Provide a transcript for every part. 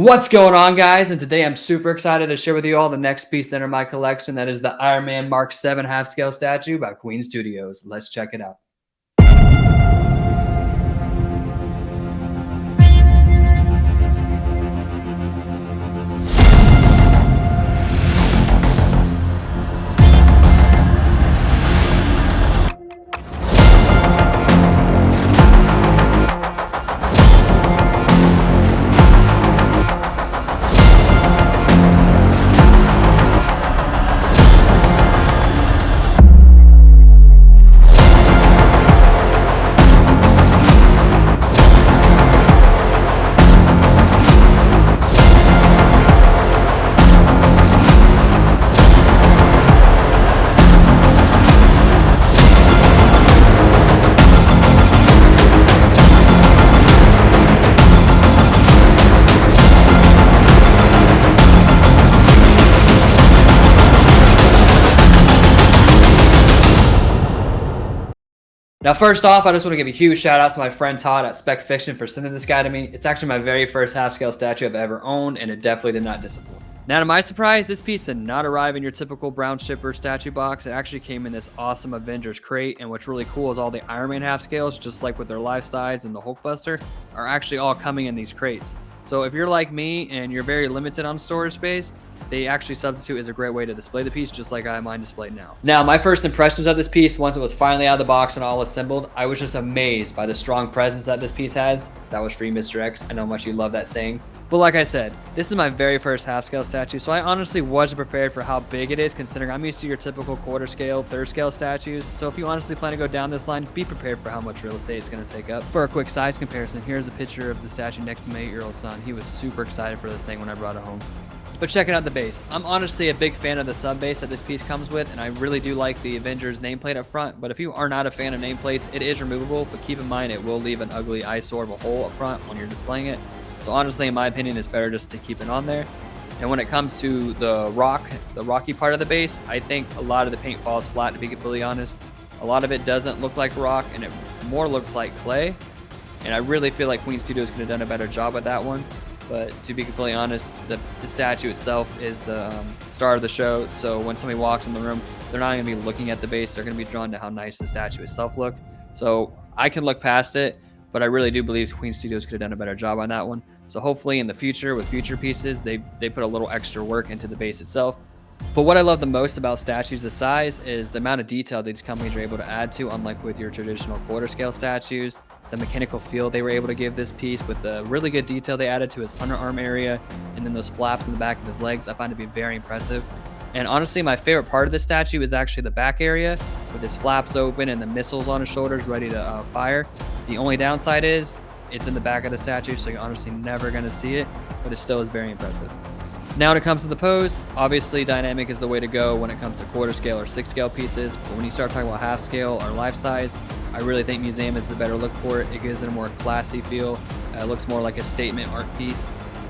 What's going on, guys? And today I'm super excited to share with you all the next piece to enter my collection. That is the Iron Man Mark 7 half-scale statue by Queen Studios. Let's check it out. Now, first off, I just want to give a huge shout out to my friend Todd at Spec Fiction for sending this guy to me. It's actually my very first half-scale statue I've ever owned, and it definitely did not disappoint. Now, to my surprise, this piece did not arrive in your typical brown shipper statue box. It actually came in this awesome Avengers crate, and what's really cool is all the Iron Man half-scales, just like with their life size and the Hulkbuster, are actually all coming in these crates. So if you're like me and you're very limited on storage space, they actually substitute is a great way to display the piece, just like I have mine displayed now. Now, my first impressions of this piece, once it was finally out of the box and all assembled, I was just amazed by the strong presence that this piece has. That was for you, Mr. X. I know how much you love that saying. But like I said, this is my very first half-scale statue, so I honestly wasn't prepared for how big it is, considering I'm used to your typical quarter-scale, third-scale statues. So if you honestly plan to go down this line, be prepared for how much real estate it's going to take up. For a quick size comparison, here's a picture of the statue next to my 8-year-old son. He was super excited for this thing when I brought it home. But checking out the base, I'm honestly a big fan of the sub base that this piece comes with, and I really do like the Avengers nameplate up front. But if you are not a fan of nameplates, it is removable, but keep in mind it will leave an ugly eyesore of a hole up front when you're displaying it. So honestly, in my opinion, it's better just to keep it on there. And when it comes to the rocky part of the base, I think a lot of the paint falls flat, to be completely honest. A lot of it doesn't look like rock, and it more looks like clay. And I really feel like Queen Studios could have done a better job with that one. But to be completely honest, the statue itself is the star of the show. So when somebody walks in the room, they're not going to be looking at the base. They're going to be drawn to how nice the statue itself looked. So I can look past it, but I really do believe Queen Studios could have done a better job on that one. So hopefully in the future, with future pieces, they put a little extra work into the base itself. But what I love the most about statues this size is the amount of detail these companies are able to add to, unlike with your traditional quarter scale statues. The mechanical feel they were able to give this piece with the really good detail they added to his underarm area, and then those flaps in the back of his legs, I find to be very impressive. And honestly, my favorite part of this statue is actually the back area with his flaps open and the missiles on his shoulders ready to fire. The only downside is it's in the back of the statue, so you're honestly never going to see it, but it still is very impressive. Now when it comes to the pose, obviously dynamic is the way to go when it comes to quarter scale or 6-scale pieces, but when you start talking about half scale or life size, I really think museum is the better look for it. It gives it a more classy feel. It looks more like a statement art piece.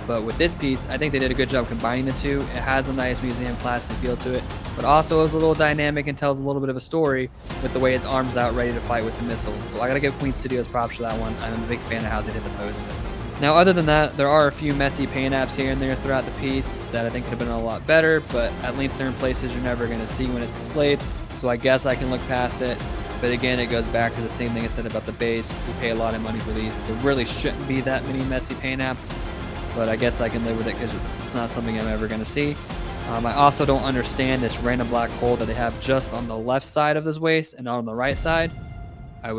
But with this piece, I think they did a good job combining the two. It has a nice museum classy feel to it, but also is a little dynamic and tells a little bit of a story with the way its arms out ready to fight with the missiles. So I gotta give Queen Studios props for that one. I'm a big fan of how they did the pose in this piece. Now, other than that, there are a few messy paint apps here and there throughout the piece that I think could have been a lot better, but at least they're in places you're never gonna see when it's displayed. So I guess I can look past it. But again, it goes back to the same thing I said about the base. We pay a lot of money for these. There really shouldn't be that many messy paint apps, but I guess I can live with it because it's not something I'm ever going to see. I also don't understand this random black hole that they have just on the left side of this waist and not on the right side. I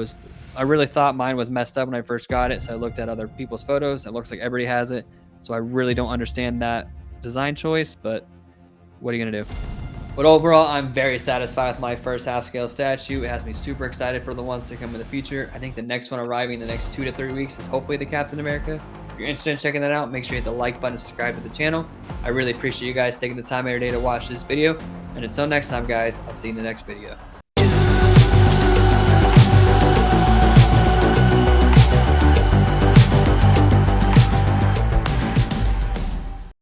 really thought mine was messed up when I first got it, so I looked at other people's photos. It looks like everybody has it, so I really don't understand that design choice, but what are you going to do? But overall, I'm very satisfied with my first half-scale statue. It has me super excited for the ones to come in the future. I think the next one arriving in the next 2 to 3 weeks is hopefully the Captain America. If you're interested in checking that out, make sure you hit the like button and subscribe to the channel. I really appreciate you guys taking the time every day to watch this video. And until next time, guys, I'll see you in the next video.